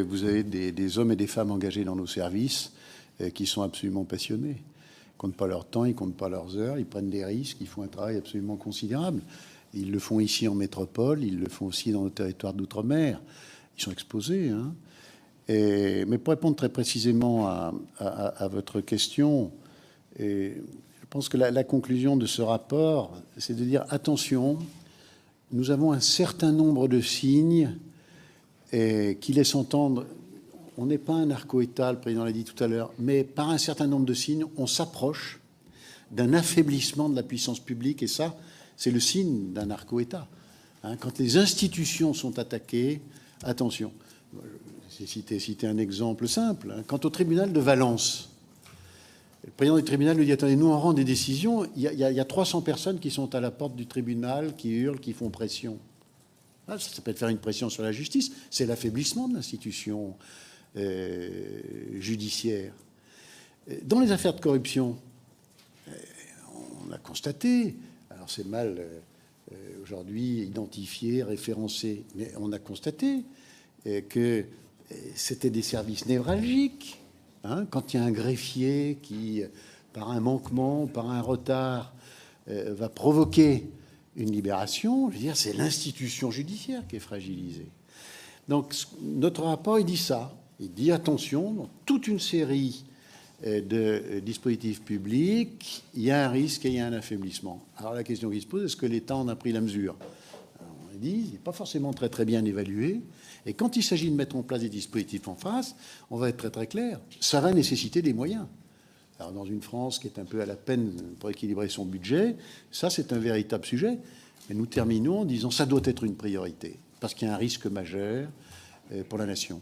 vous avez des hommes et des femmes engagés dans nos services qui sont absolument passionnés. Ils ne comptent pas leur temps, ils ne comptent pas leurs heures, ils prennent des risques, ils font un travail absolument considérable. Ils le font ici en métropole, ils le font aussi dans nos territoires d'outre-mer. Ils sont exposés. Hein. Mais pour répondre très précisément à votre question, je pense que la conclusion de ce rapport, c'est de dire attention, nous avons un certain nombre de signes qui laissent entendre, on n'est pas un narco-État, le président l'a dit tout à l'heure, mais par un certain nombre de signes, on s'approche d'un affaiblissement de la puissance publique, et ça, c'est le signe d'un narco-État. Hein, quand les institutions sont attaquées, attention. J'ai cité un exemple simple. Hein. Quant au tribunal de Valence, le président du tribunal lui dit « Attendez, nous, on rend des décisions. Il y a 300 personnes qui sont à la porte du tribunal, qui hurlent, qui font pression. Ah, ça s'appelle faire une pression sur la justice. C'est l'affaiblissement de l'institution judiciaire. Dans les affaires de corruption, on a constaté, alors c'est mal aujourd'hui identifié, référencé, mais on a constaté que c'était des services névralgiques. Hein, quand il y a un greffier qui, par un manquement, par un retard, va provoquer une libération, je veux dire, c'est l'institution judiciaire qui est fragilisée. Donc, notre rapport, il dit ça. Il dit, attention, dans toute une série de dispositifs publics, il y a un risque et il y a un affaiblissement. Alors, la question qui se pose, est-ce que l'État en a pris la mesure? Alors, on dit, il n'est pas forcément très bien évalué. Et quand il s'agit de mettre en place des dispositifs en face, on va être très clair, ça va nécessiter des moyens. Alors, dans une France qui est un peu à la peine pour équilibrer son budget, ça, c'est un véritable sujet. Mais nous terminons en disant ça doit être une priorité, parce qu'il y a un risque majeur pour la nation.